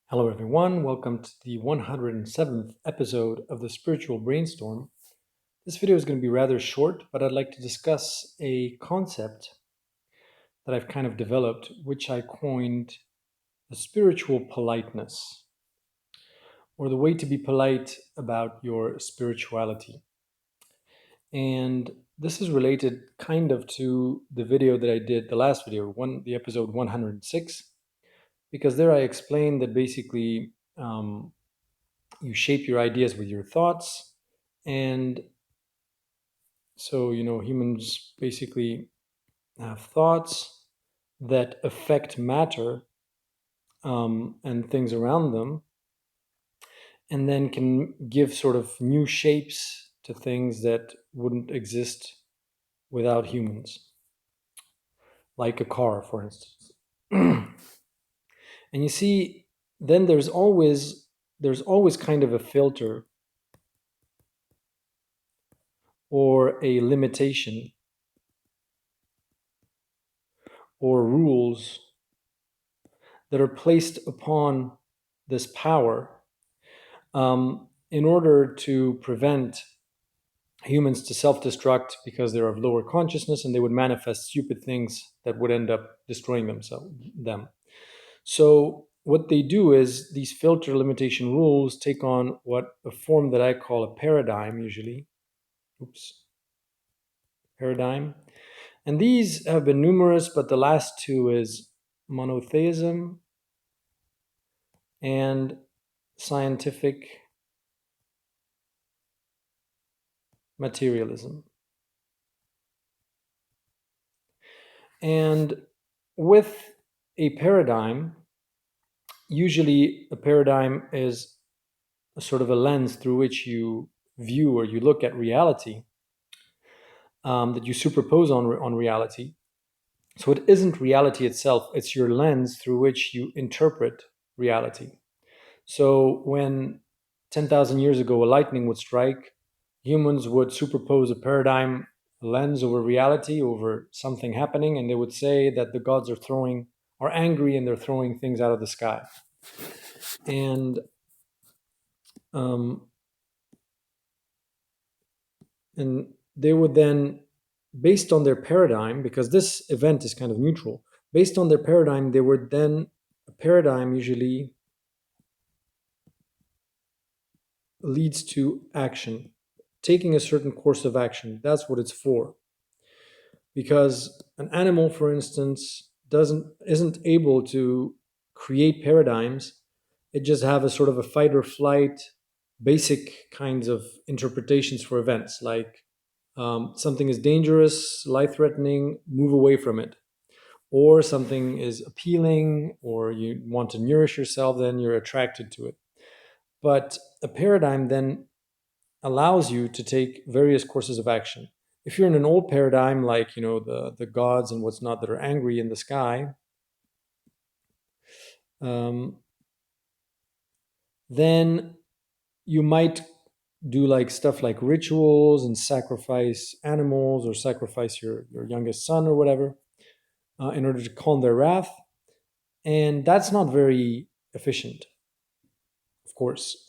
Hello, everyone. Welcome to the 107th episode of the Spiritual Brainstorm. This video is going to be rather short, but I'd like to discuss a concept that I've kind of developed, which I coined the spiritual politeness, or the way to be polite about your spirituality. And this is related kind of to the video that I did, the last video, the episode 106, because there I explained that basically you shape your ideas with your thoughts. And so, humans basically have thoughts that affect matter and things around them, and then can give sort of new shapes to things that wouldn't exist without humans, like a car, for instance. And you see, then there's always kind of a filter or a limitation or rules that are placed upon this power in order to prevent humans to self-destruct because they're of lower consciousness and they would manifest stupid things that would end up destroying them. So what they do is these filter limitation rules take on what a form that I call a paradigm usually. Paradigm. And these have been numerous, but the last two is monotheism and scientific materialism. And with a paradigm, usually a paradigm is a sort of a lens through which you view or you look at reality, that you superpose on reality. So it isn't reality itself, it's your lens through which you interpret reality. So when 10,000 years ago a lightning would strike, humans would superpose a paradigm lens over reality, over something happening, and they would say that the gods are angry and they're throwing things out of the sky. And and they would then, based on their paradigm, because this event is kind of neutral, based on their paradigm, they would then, a paradigm usually leads to action, taking a certain course of action. That's what it's for. Because an animal, for instance, isn't able to create paradigms. It just have a sort of a fight or flight, basic kinds of interpretations for events, like something is dangerous, life-threatening, move away from it. Or something is appealing, or you want to nourish yourself, then you're attracted to it. But a paradigm then allows you to take various courses of action. If you're in an old paradigm, like the gods and what's not that are angry in the sky, then you might do like stuff like rituals and sacrifice animals or sacrifice your youngest son or whatever in order to calm their wrath. And that's not very efficient, of course.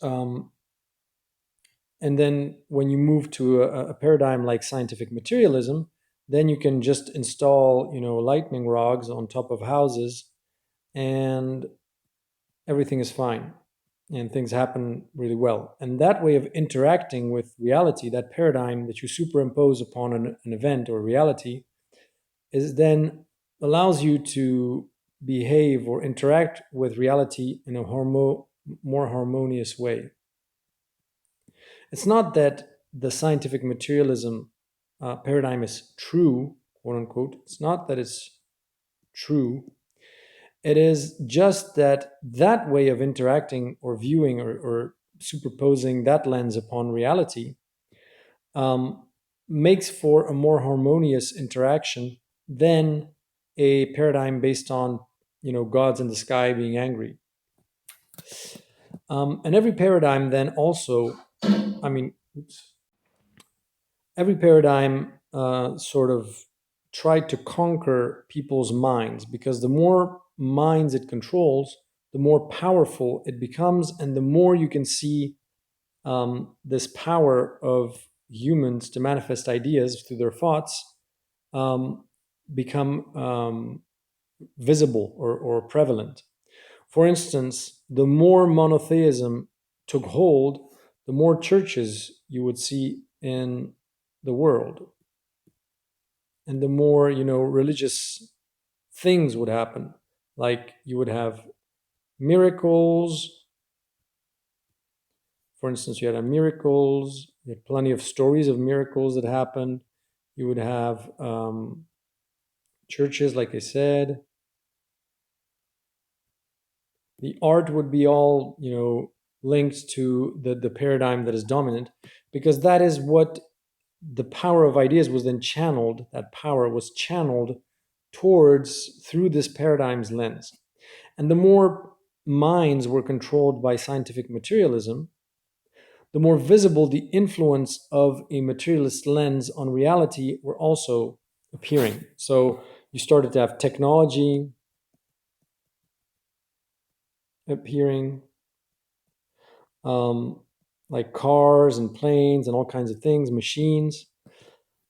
And then when you move to a paradigm like scientific materialism, then you can just install, lightning rods on top of houses, and everything is fine, and things happen really well. And that way of interacting with reality, that paradigm that you superimpose upon an event or reality, is then allows you to behave or interact with reality in a more harmonious way. It's not that the scientific materialism paradigm is true, quote unquote. It's not that it's true. It is just that that way of interacting or viewing or superposing that lens upon reality um, makes for a more harmonious interaction than a paradigm based on gods in the sky being angry. And every paradigm then also, I mean, every paradigm sort of tried to conquer people's minds, because the more minds it controls, the more powerful it becomes, and the more you can see this power of humans to manifest ideas through their thoughts um, become visible or prevalent. For instance, the more monotheism took hold, the more churches you would see in the world, and the more religious things would happen. Like you would have miracles. For instance, you had miracles. You had plenty of stories of miracles that happened. You would have churches, like I said. The art would be all linked to the paradigm that is dominant, because that is what the power of ideas was then channeled. That power was channeled towards through this paradigm's lens. And the more minds were controlled by scientific materialism, the more visible the influence of a materialist lens on reality were also appearing. So you started to have technology appearing, um, like cars and planes and all kinds of things, machines.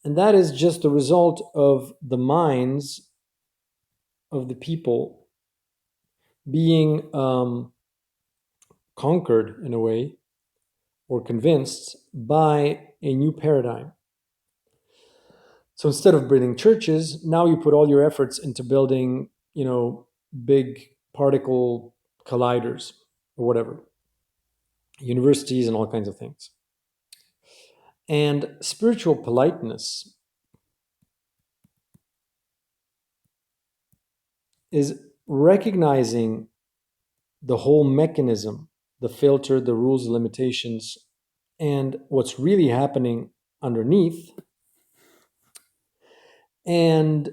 And that is just the result of the minds of the people being conquered in a way, or convinced by a new paradigm. So instead of building churches, now you put all your efforts into building, big particle colliders or whatever, universities and all kinds of things. And spiritual politeness is recognizing the whole mechanism, the filter, the rules, the limitations, and what's really happening underneath. And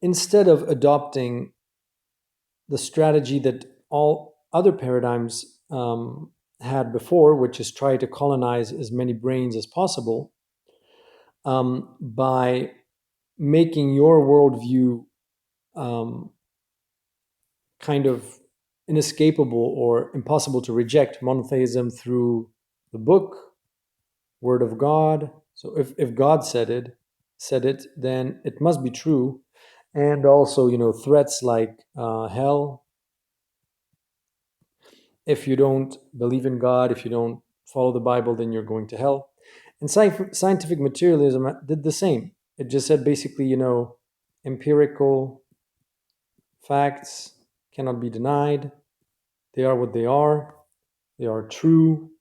instead of adopting the strategy that all other paradigms had before, which is try to colonize as many brains as possible, by making your worldview um, kind of inescapable or impossible to reject, monotheism through the book, word of God. So if God said it, then it must be true. And also, threats like hell. If you don't believe in God, if you don't follow the Bible, then you're going to hell. And scientific materialism did the same. It just said basically, empirical facts cannot be denied. They are what they are. They are true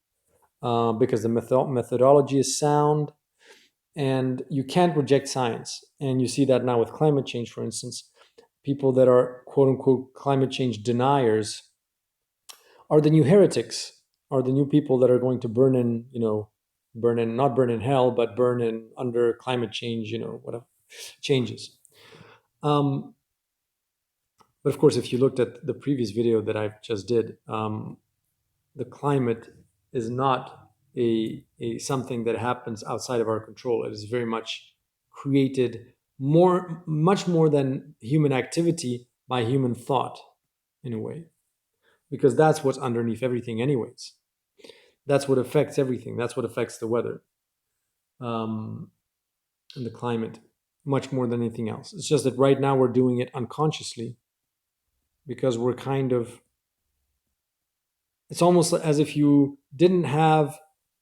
because the methodology is sound, and you can't reject science. And you see that now with climate change, for instance. People that are quote unquote climate change deniers are the new heretics, are the new people that are going to not burn in hell, but burn in under climate change, whatever changes. But of course, if you looked at the previous video that I just did, the climate is not a something that happens outside of our control. It is very much created much more than human activity by human thought, in a way, because that's what's underneath everything, anyways. That's what affects everything. That's what affects the weather um, and the climate much more than anything else. It's just that right now we're doing it unconsciously because we're kind of, it's almost as if you didn't have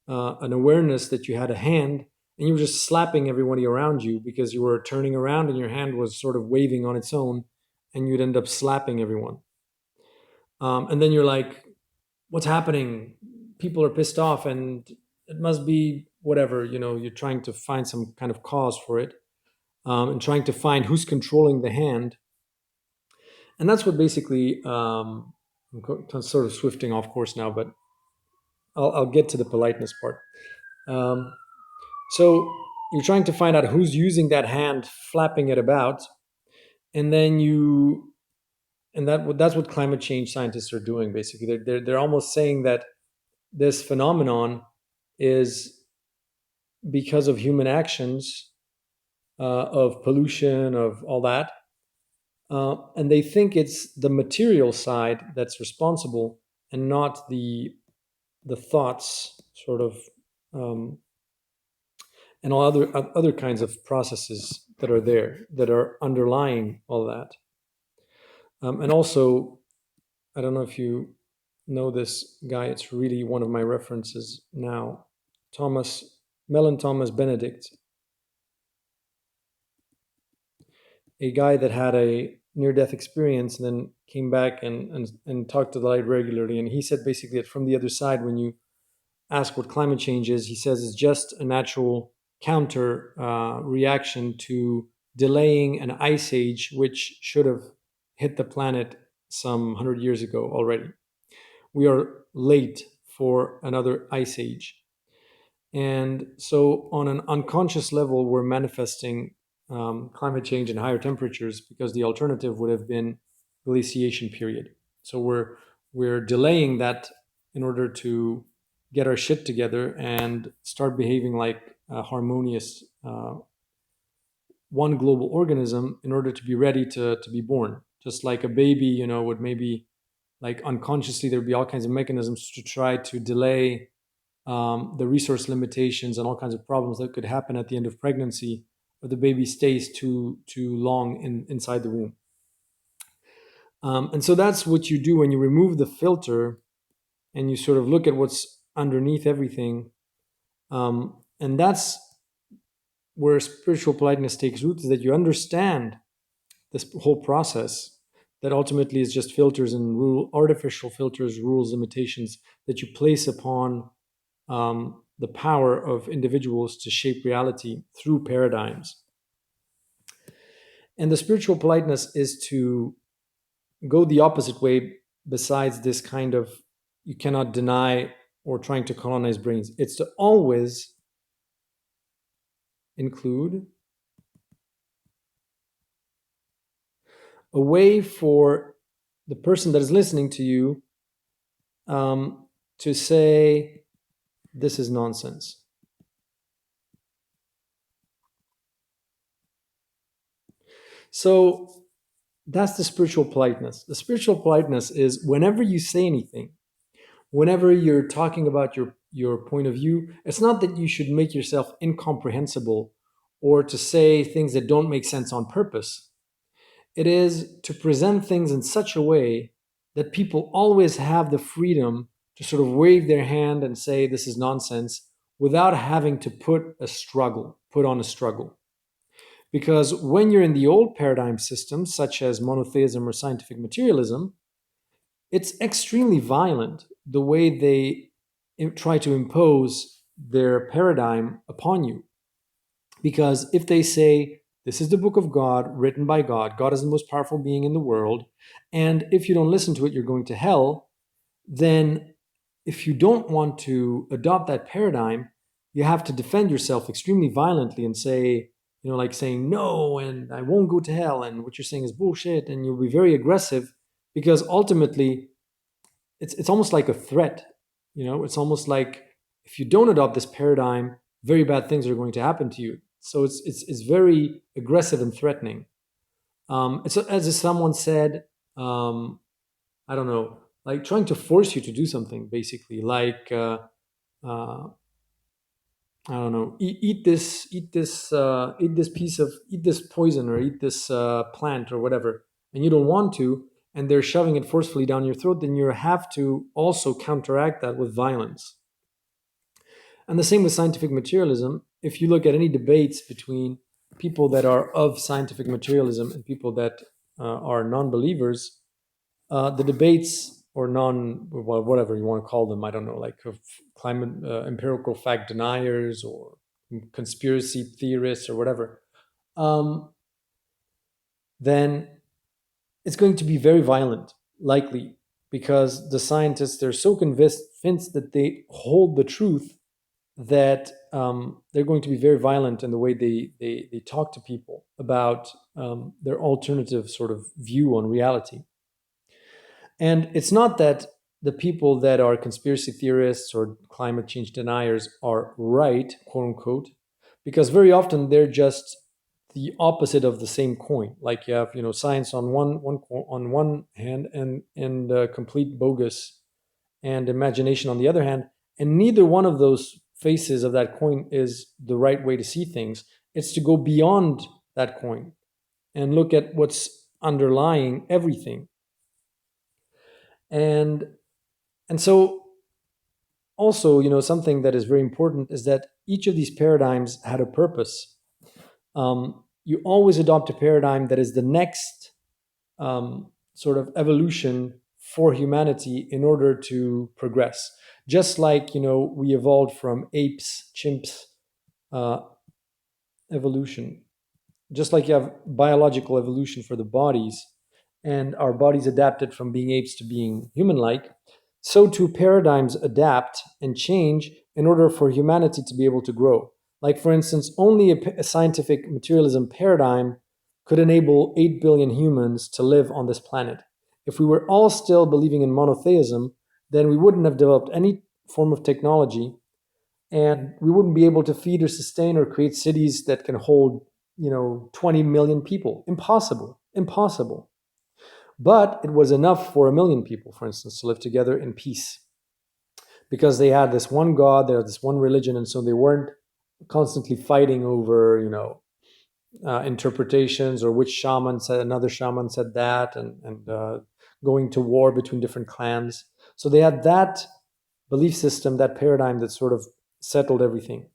an awareness that you had a hand and you were just slapping everybody around you because you were turning around and your hand was sort of waving on its own, and you'd end up slapping everyone. And then you're like, what's happening? People are pissed off and it must be whatever, you're trying to find some kind of cause for it, and trying to find who's controlling the hand. And that's what basically, I'm sort of swifting off course now, but I'll get to the politeness part. Um, so you're trying to find out who's using that hand, flapping it about, and then that's what climate change scientists are doing. Basically, they're almost saying that this phenomenon is because of human actions, of pollution, of all that, and they think it's the material side that's responsible and not the thoughts, sort of, um, and all other kinds of processes that are there that are underlying all that. And also, I don't know if you know this guy. It's really one of my references now. Thomas Mellon Thomas Benedict, a guy that had a near-death experience and then came back and talked to the light regularly. And he said basically that from the other side, when you ask what climate change is, he says it's just a natural counter reaction to delaying an ice age, which should have hit the planet some 100 years ago already. We are late for another ice age. And so, on an unconscious level, we're manifesting climate change and higher temperatures because the alternative would have been glaciation period. So we're delaying that in order to get our shit together and start behaving like a harmonious one global organism in order to be ready to be born. Just like a baby, would maybe, like, unconsciously there'd be all kinds of mechanisms to try to delay the resource limitations and all kinds of problems that could happen at the end of pregnancy if the baby stays too long inside the womb. And so that's what you do when you remove the filter and you sort of look at what's underneath everything. And that's where spiritual politeness takes root, is that you understand this whole process that ultimately is just filters and artificial filters, rules, limitations that you place upon the power of individuals to shape reality through paradigms. And the spiritual politeness is to go the opposite way, besides this kind of you cannot deny or trying to colonize brains. It's to always include a way for the person that is listening to you to say, this is nonsense. So that's the spiritual politeness. The spiritual politeness is whenever you say anything, whenever you're talking about your point of view, it's not that you should make yourself incomprehensible or to say things that don't make sense on purpose. It is to present things in such a way that people always have the freedom to sort of wave their hand and say this is nonsense without having to put on a struggle. Because when you're in the old paradigm systems, such as monotheism or scientific materialism, it's extremely violent the way they try to impose their paradigm upon you. Because if they say, this is the book of God, written by God, God is the most powerful being in the world, and if you don't listen to it, you're going to hell, then if you don't want to adopt that paradigm, you have to defend yourself extremely violently and say, like saying no, and I won't go to hell, and what you're saying is bullshit, and you'll be very aggressive because ultimately it's almost like a threat. It's almost like if you don't adopt this paradigm, very bad things are going to happen to you. So it's very aggressive and threatening. It's as if someone said, I don't know, like trying to force you to do something, basically, like I don't know, eat this poison, or eat this plant or whatever, and you don't want to, and they're shoving it forcefully down your throat, then you have to also counteract that with violence. And the same with scientific materialism. If you look at any debates between people that are of scientific materialism and people that are non-believers, the debates, or whatever you want to call them, I don't know, like climate empirical fact deniers or conspiracy theorists or whatever, then it's going to be very violent, likely, because the scientists, they're so convinced that they hold the truth that they're going to be very violent in the way they talk to people about their alternative sort of view on reality. And it's not that the people that are conspiracy theorists or climate change deniers are right, quote unquote, because very often they're just the opposite of the same coin. Like you have, science on on one hand, and complete bogus and imagination on the other hand, and neither one of those faces of that coin is the right way to see things. It's to go beyond that coin and look at what's underlying everything. And and so also, something that is very important is that each of these paradigms had a purpose. You always adopt a paradigm that is the next sort of evolution for humanity in order to progress. Just like, we evolved from apes, chimps, uh, evolution. Just like you have biological evolution for the bodies, and our bodies adapted from being apes to being human-like, so too paradigms adapt and change in order for humanity to be able to grow. Like, for instance, only a scientific materialism paradigm could enable 8 billion humans to live on this planet. If we were all still believing in monotheism, then we wouldn't have developed any form of technology, and we wouldn't be able to feed or sustain or create cities that can hold 20 million people. Impossible. But it was enough for 1 million people, for instance, to live together in peace, because they had this one god, they had this one religion, and so they weren't constantly fighting over interpretations, or which shaman said, another shaman said that, and going to war between different clans. So they had that belief system, that paradigm that sort of settled everything.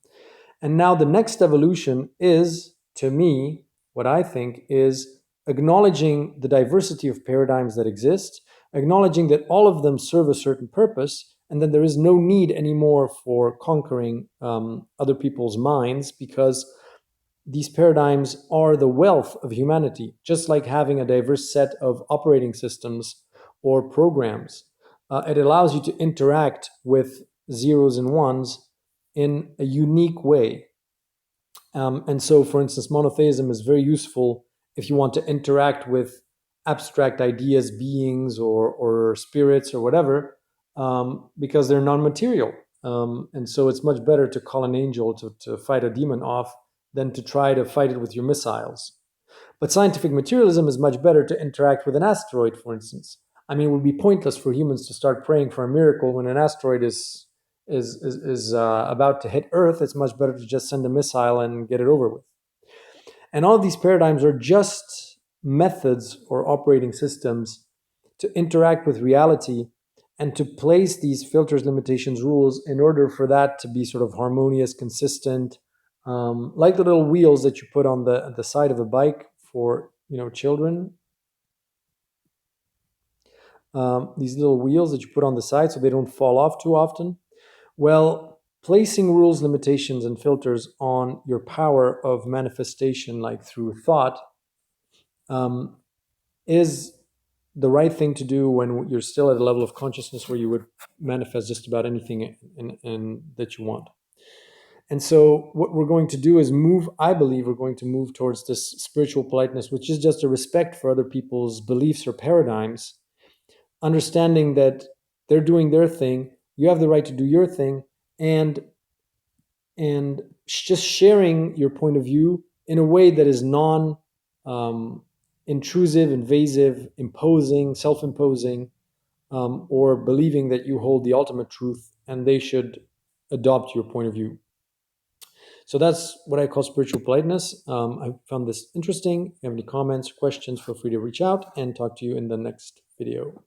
And now the next evolution is, to me, what I think is acknowledging the diversity of paradigms that exist, acknowledging that all of them serve a certain purpose, and that there is no need anymore for conquering other people's minds, because these paradigms are the wealth of humanity, just like having a diverse set of operating systems or programs. It allows you to interact with zeros and ones in a unique way. And so, for instance, monotheism is very useful if you want to interact with abstract ideas, beings, or spirits, or whatever, because they're non-material. And so it's much better to call an angel to fight a demon off than to try to fight it with your missiles. But scientific materialism is much better to interact with an asteroid, for instance. I mean, it would be pointless for humans to start praying for a miracle when an asteroid is about to hit Earth. It's much better to just send a missile and get it over with. And all of these paradigms are just methods or operating systems to interact with reality and to place these filters, limitations, rules in order for that to be sort of harmonious, consistent, like the little wheels that you put on the side of a bike for children. These little wheels that you put on the side so they don't fall off too often. Well, placing rules, limitations, and filters on your power of manifestation, like through thought, is the right thing to do when you're still at a level of consciousness where you would manifest just about anything that you want. And so what we're going to do is I believe we're going to move towards this spiritual politeness, which is just a respect for other people's beliefs or paradigms, understanding that they're doing their thing, you have the right to do your thing, and just sharing your point of view in a way that is non intrusive, invasive, imposing, self-imposing, or believing that you hold the ultimate truth and they should adopt your point of view. So that's what I call spiritual politeness. I found this interesting. If you have any comments or questions, feel free to reach out, and talk to you in the next video.